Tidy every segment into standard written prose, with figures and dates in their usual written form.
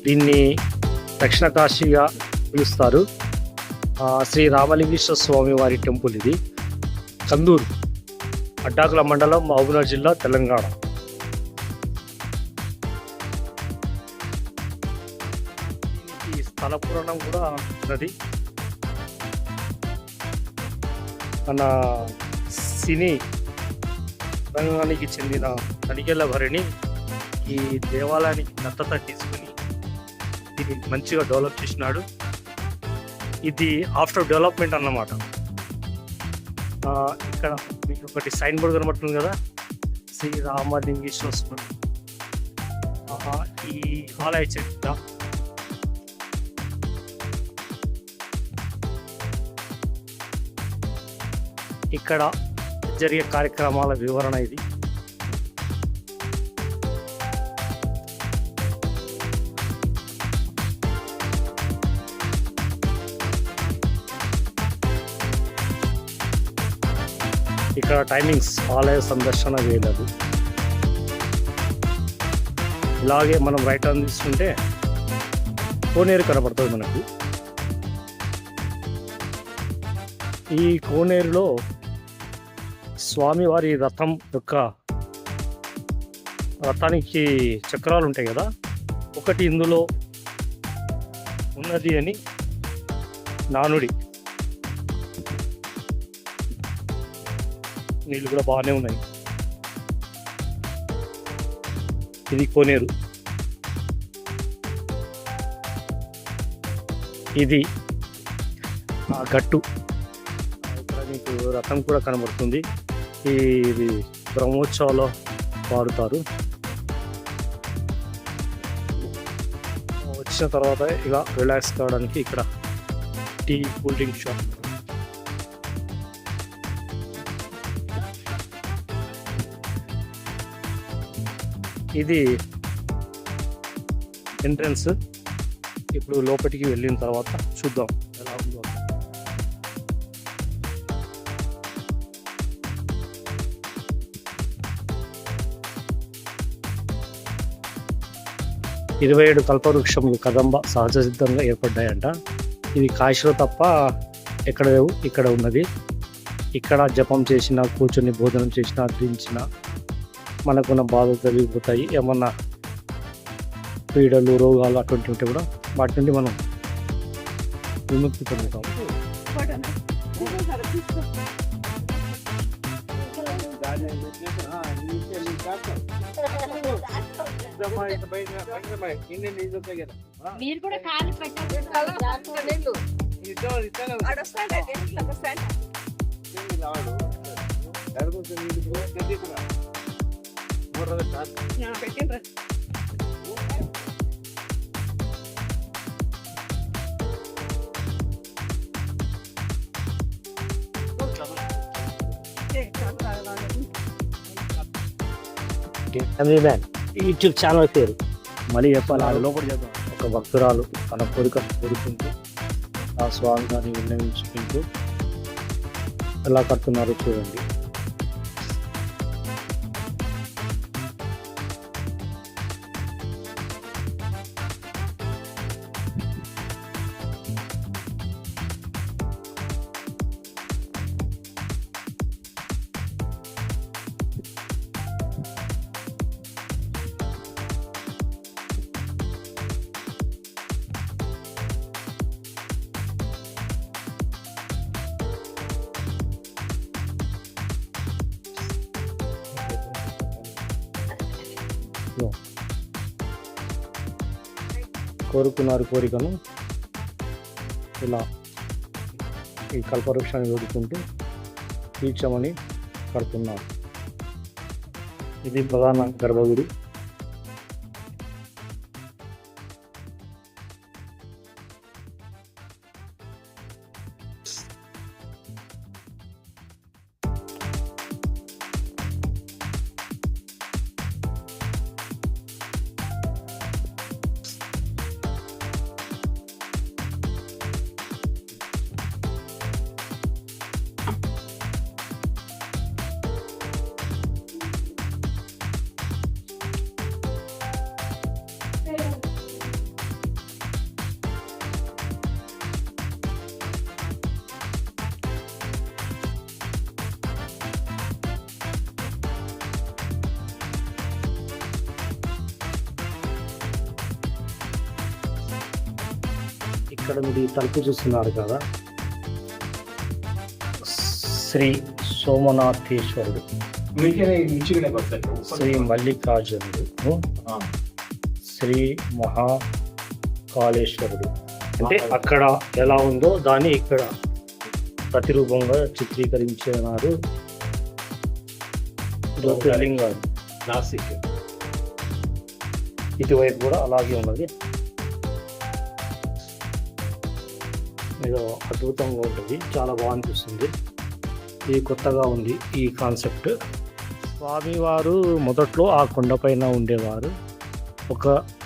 దీన్ని దక్షిణ కాశీగా పిలుస్తారు. శ్రీ రామలింగేశ్వర స్వామి వారి టెంపుల్ ఇది. కందూరు, అడ్డాకుల మండలం, మహబూబ్నగర్ జిల్లా, తెలంగాణ. ఈ స్థల పురాణం కూడా ఉన్నది. మన సినీ రంగానికి చెందిన తనికెళ్ళ భరణి ఈ దేవాలయానికి దత్తత తీసుకుని దీన్ని మంచిగా డెవలప్ చేసినాడు. ఇది ఆఫ్టర్ డెవలప్మెంట్ అన్నమాట. ఇక్కడ మీకు ఒకటి సైన్ బోర్డ్ కనబడుతుంది కదా, శ్రీ రామలింగేశ్వర స్వామి. ఈ ఆలయ చరిత్ర, ఇక్కడ జరిగే కార్యక్రమాల వివరణ ఇది. ఇక్కడ టైమింగ్స్, ఆలయ సందర్శన వేయలేదు. ఇలాగే మనం రైట్ టర్న్ తీసుకుంటే కోనేరు కనబడుతుంది మనకు. ఈ కోనేరులో స్వామివారి రథానికి చక్రాలు ఉంటాయి కదా, ఒకటి ఇందులో ఉన్నది అని నానుడి. నీళ్ళు కూడా బాగానే ఉన్నాయి. ఇది కోనేరు. ఇది ఆ గట్టు. ఇక్కడ మీకు రథం కూడా కనబడుతుంది. ఇది బ్రహ్మోత్సవాల్లో వాడుతారు. వచ్చిన తర్వాత ఇలా రిలాక్స్ కావడానికి ఇక్కడ టీ, కూల్ డ్రింక్ షాప్. ఇది ఎంట్రన్స్. ఇప్పుడు లోపలికి వెళ్ళిన తర్వాత చూద్దాం ఎలా ఉందో. ఇరవై 27 కల్పవృక్షములు కదంబ సహజ సిద్ధంగా ఏర్పడ్డాయంట. ఇది కాశీలో తప్ప ఎక్కడ లేవు, ఇక్కడ ఉన్నది. ఇక్కడ జపం చేసిన, కూర్చొని భోజనం చేసిన, ధరించిన మనకున్న బాధలు తొలగిపోతాయి. ఏమన్నా పీడలు, రోగాలు అటువంటి ఉంటే కూడా వాటి నుండి మనం విముక్తి పొందుతాం. మీరు కూడా కాలు పెట్టండి. యూట్యూబ్ ఛానల్ పేరు మళ్ళీ చెప్పాలి. లోపల చేద్దాం. ఒక భక్తురాలు తన కోరిక కోరుకుంటూ ఆ స్వామి గారిని విన్నవించుకుంటూ ఎలా కడుతున్నారో చూడండి. కోరుకున్నారు కోరికను ఇలా ఈ కల్పవృక్షాన్ని వేడుకుంటూ తీర్చమని కడుతున్నారు. ఇది ప్రధాన గర్భగుడి. ఇక్కడ మీరు ఈ తలుపు చూస్తున్నారు కదా, శ్రీ సోమనాథేశ్వరుడు, శ్రీ మల్లికార్జునుడు, శ్రీ మహాకాళేశ్వరుడు. అంటే అక్కడ ఎలా ఉందో దాన్ని ఇక్కడ ప్రతిరూపంగా చిత్రీకరించినారు. జ్యోతిర్లింగాలు నాసిక్ ఇటువైపు కూడా అలాగే ఉన్నది. ఏదో అద్భుతంగా ఉంటుంది, చాలా బాగా అనిపిస్తుంది. ఇది కొత్తగా ఉంది ఈ కాన్సెప్ట్. స్వామివారు మొదట్లో ఆ కొండపైన ఉండేవారు. ఒక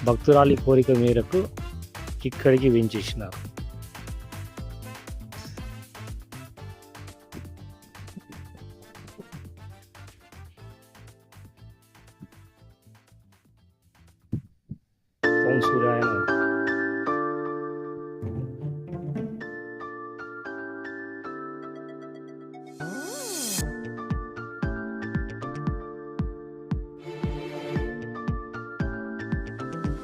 భక్తురాలి కోరిక మేరకు ఇక్కడికి వెంచేసినారు. ఓం సూర్యాయ నమః.